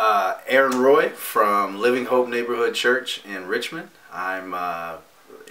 Aaron Roy from Living Hope Neighborhood Church in Richmond. I'm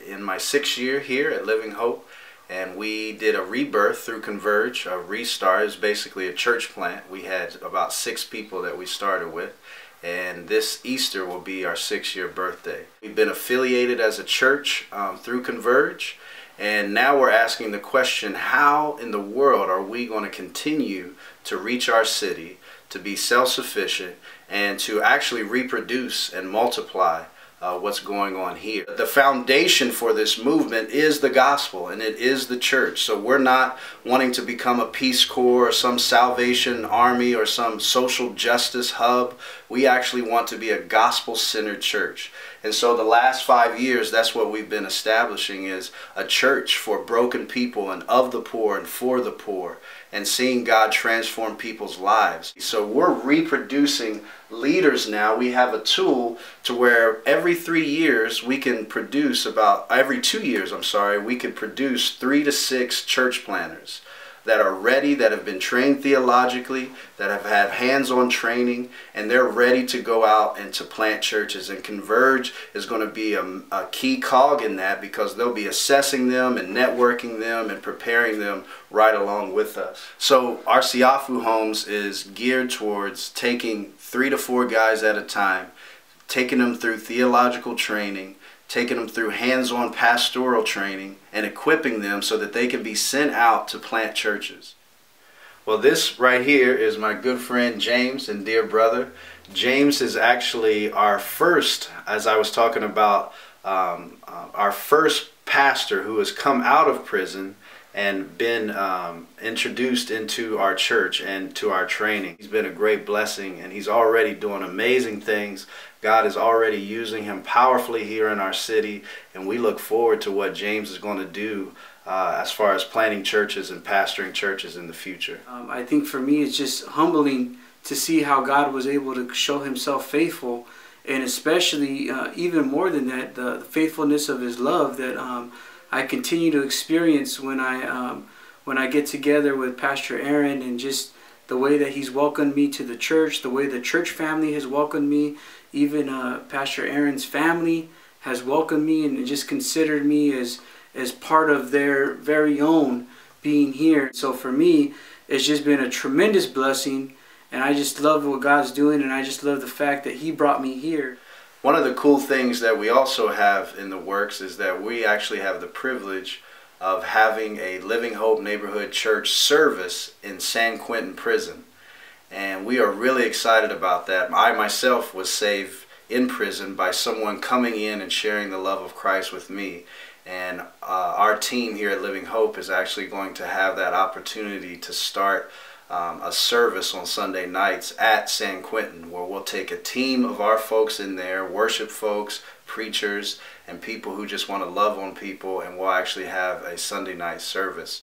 in my 6th year here at Living Hope, and we did a rebirth through Converge, a restart. It was basically a church plant. We had about 6 people that we started with, and this Easter will be our 6-year birthday. We've been affiliated as a church through Converge, and now we're asking the question, how in the world are we going to continue to reach our city, to be self-sufficient, and to actually reproduce and multiply what's going on here. The foundation for this movement is the gospel, and it is the church. So we're not wanting to become a Peace Corps or some Salvation Army or some social justice hub. We actually want to be a gospel-centered church. And so the last 5 years, that's what we've been establishing, is a church for broken people and of the poor and for the poor, and seeing God transform people's lives. So we're reproducing leaders now. We have a tool to where every 3 years we can produce every 2 years, we can produce 3 to 6 church planners that are ready, that have been trained theologically, that have had hands-on training, and they're ready to go out and to plant churches. And Converge is going to be a key cog in that, because they'll be assessing them and networking them and preparing them right along with us. So our Siafu Homes is geared towards taking 3 to 4 guys at a time, taking them through theological training, taking them through hands-on pastoral training, and equipping them so that they can be sent out to plant churches. Well, this right here is my good friend James and dear brother. James is actually our first, as I was talking about, our first pastor who has come out of prison and been introduced into our church and to our training. He's been a great blessing, and he's already doing amazing things. God is already using him powerfully here in our city, and we look forward to what James is going to do as far as planting churches and pastoring churches in the future. I think for me it's just humbling to see how God was able to show himself faithful, and especially even more than that, the faithfulness of his love that I continue to experience when I get together with Pastor Aaron, and just the way that he's welcomed me to the church, the way the church family has welcomed me, even Pastor Aaron's family has welcomed me and just considered me as part of their very own being here. So for me, it's just been a tremendous blessing, and I just love what God's doing, and I just love the fact that he brought me here. One of the cool things that we also have in the works is that we actually have the privilege of having a Living Hope Neighborhood Church service in San Quentin prison. And we are really excited about that. I myself was saved in prison by someone coming in and sharing the love of Christ with me. And our team here at Living Hope is actually going to have that opportunity to start a service on Sunday nights at San Quentin, where we'll take a team of our folks in there, worship folks, preachers, and people who just want to love on people, and we'll actually have a Sunday night service.